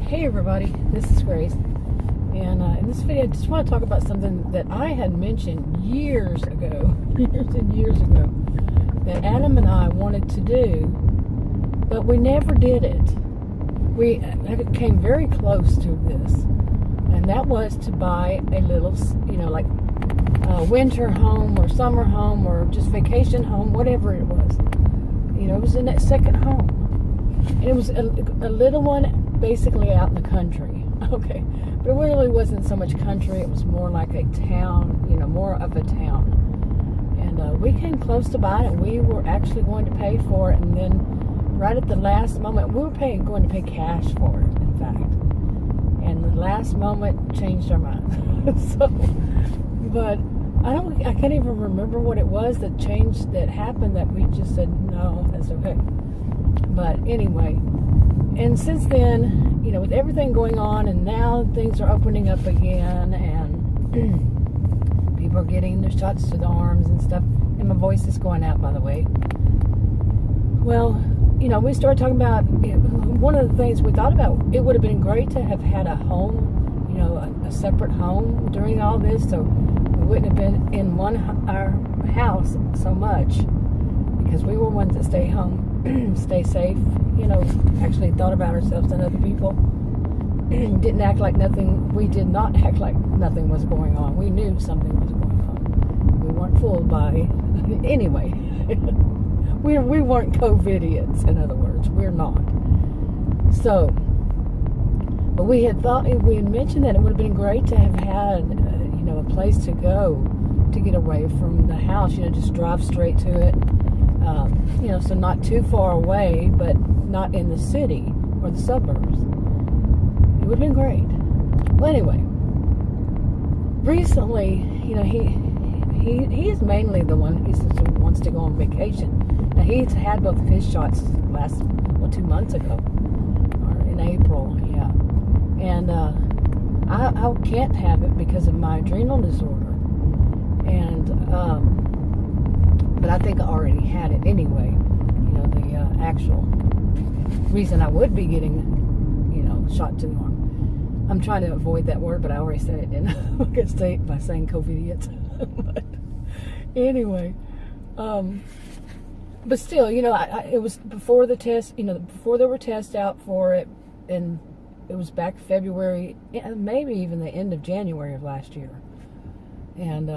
Hey everybody, this is Grace, and in this video I just want to talk about something that I had mentioned years ago, that Adam and I wanted to do, but we never did it. We came very close to this, and that was to buy a little, like a winter home or summer home or just vacation home, whatever it was. It was in that second home. And it was a little one, basically out in the country, okay, but it really wasn't so much country. It was more like a town, more of a town, and we came close to buying it. We were actually going to pay for it, and then right at the last moment, we were going to pay cash for it, in fact, and the last moment changed our minds. But I can't even remember what it was that changed, that happened, that we just said no, that's okay. But anyway, and since then, with everything going on, and now things are opening up again, and people are getting their shots to the arms and stuff, and my voice is going out, by the way. Well, we started talking about, one of the things we thought about, it would have been great to have had a home, a separate home during all this, so we wouldn't have been in our house so much, because we were ones that stay home, stay safe, actually thought about ourselves and other people. Didn't act like nothing. We did not act like nothing was going on. We knew something was going on. We weren't fooled by, anyway. we weren't COVIDians, in other words. We're not. So, but we had mentioned that it would have been great to have had, a place to go to get away from the house. Just drive straight to it. So not too far away, but not in the city or the suburbs. It would have been great. Well, anyway, recently, he is mainly the one who wants to go on vacation. Now, he's had both of his shots 2 months ago, or in April, yeah. And I can't have it because of my adrenal disorder. And but I think I already had it anyway. The actual reason I would be getting, shot to the arm. I'm trying to avoid that word, but I already said it, didn't I? I could say it by saying COVIDians. But anyway, but still, it was before the test, before there were tests out for it, and it was back February, maybe even the end of January of last year. And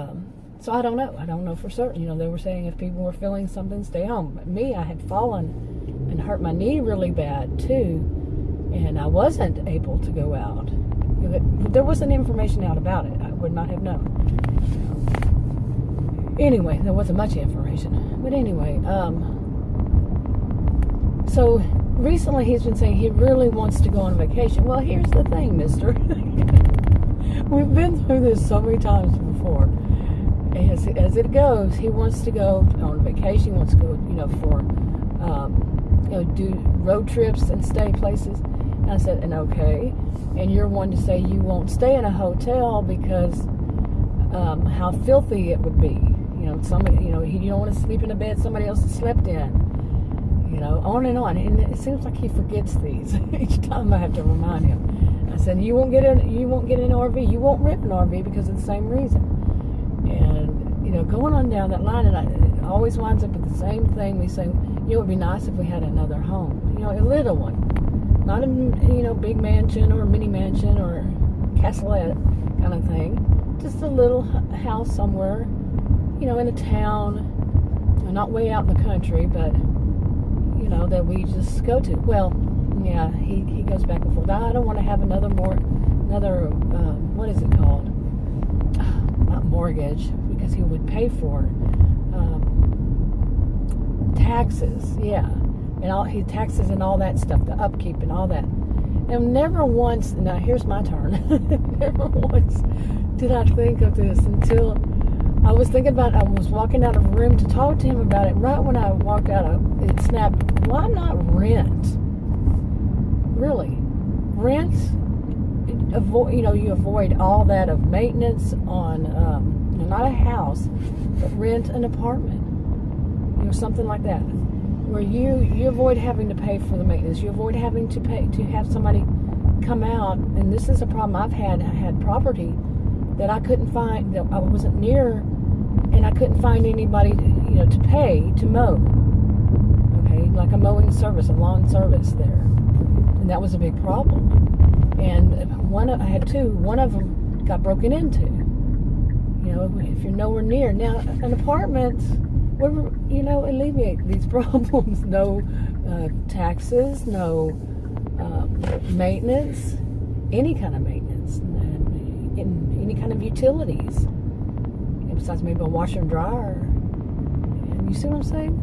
so I don't know for certain. They were saying if people were feeling something, stay home. But me, I had fallen and hurt my knee really bad too, and I wasn't able to go out. There wasn't information out about it. I would not have known. Anyway, there wasn't much information. But anyway, so recently he's been saying he really wants to go on vacation. Well, here's the thing, mister. We've been through this so many times before. As it goes, he wants to go on vacation. He wants to go, for, do road trips and stay places. And I said, and okay. And you're one to say you won't stay in a hotel because how filthy it would be. Somebody, you don't want to sleep in a bed somebody else has slept in. On and on. And it seems like he forgets these each time I have to remind him. I said, you won't get an RV. You won't rent an RV because of the same reason. And, going on down that line, and it always winds up with the same thing. We say, it would be nice if we had another home. A little one. Not a, big mansion or a mini mansion or castleette kind of thing. Just a little house somewhere, in a town. Not way out in the country, but, that we just go to. Well, yeah, he goes back and forth. I don't want to have another, what is it called? Not mortgage, because he would pay for it. Taxes, yeah. And all his taxes and all that stuff, the upkeep and all that. And never once, now here's my turn, never once did I think of this until I was thinking about it. I was walking out of a room to talk to him about it. Right when I walked out, it snapped, why not rent? Really? Rent? You avoid all that of maintenance on, not a house, but rent an apartment. Something like that. Where you avoid having to pay for the maintenance. You avoid having to have somebody come out, and this is a problem I've had. I had property that I couldn't find, that I wasn't near, and I couldn't find anybody, to pay to mow. Okay, like a mowing service, a lawn service there, and that was a big problem. And I had two. One of them got broken into. If you're nowhere near. Now, an apartment would, alleviate these problems. No taxes, no maintenance, any kind of maintenance, and any kind of utilities. Besides maybe a washer and dryer. And you see what I'm saying?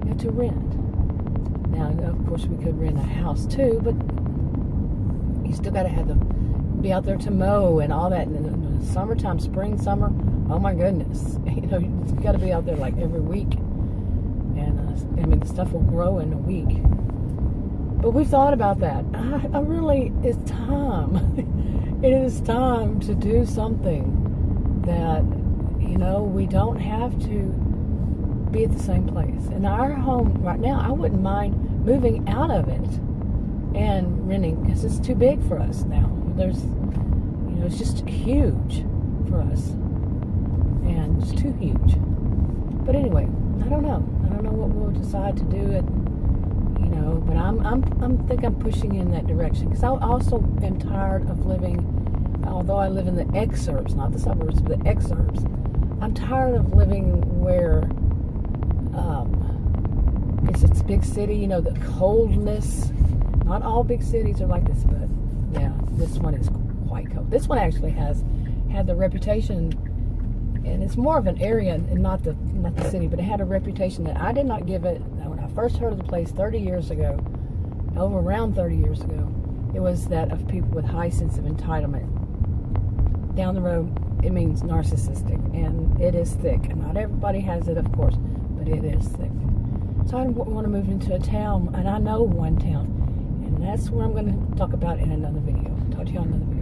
You have to rent. Now, of course, we could rent a house too, but you still got to be out there to mow and all that. And in the summertime, spring, summer, oh my goodness. You got to be out there like every week. And the stuff will grow in a week. But we thought about that. It's time. It is time to do something that, we don't have to be at the same place. In our home right now, I wouldn't mind moving out of it and renting, because it's too big for us now. It's just huge for us, and it's too huge. But anyway, I don't know what we'll decide to do. But I'm pushing in that direction, because I also am tired of living. Although I live in the exurbs, not the suburbs, but the exurbs, I'm tired of living where it's a big city. The coldness. Not all big cities are like this, but yeah, this one is quite cold. This one actually had the reputation, and it's more of an area and not the city, but it had a reputation that I did not give it. When I first heard of the place 30 years ago, around 30 years ago, it was that of people with high sense of entitlement. Down the road, it means narcissistic, and it is thick. Not everybody has it, of course, but it is thick. So I want to move into a town, and I know one town, and that's what I'm going to talk about in another video. Talk to you on another video.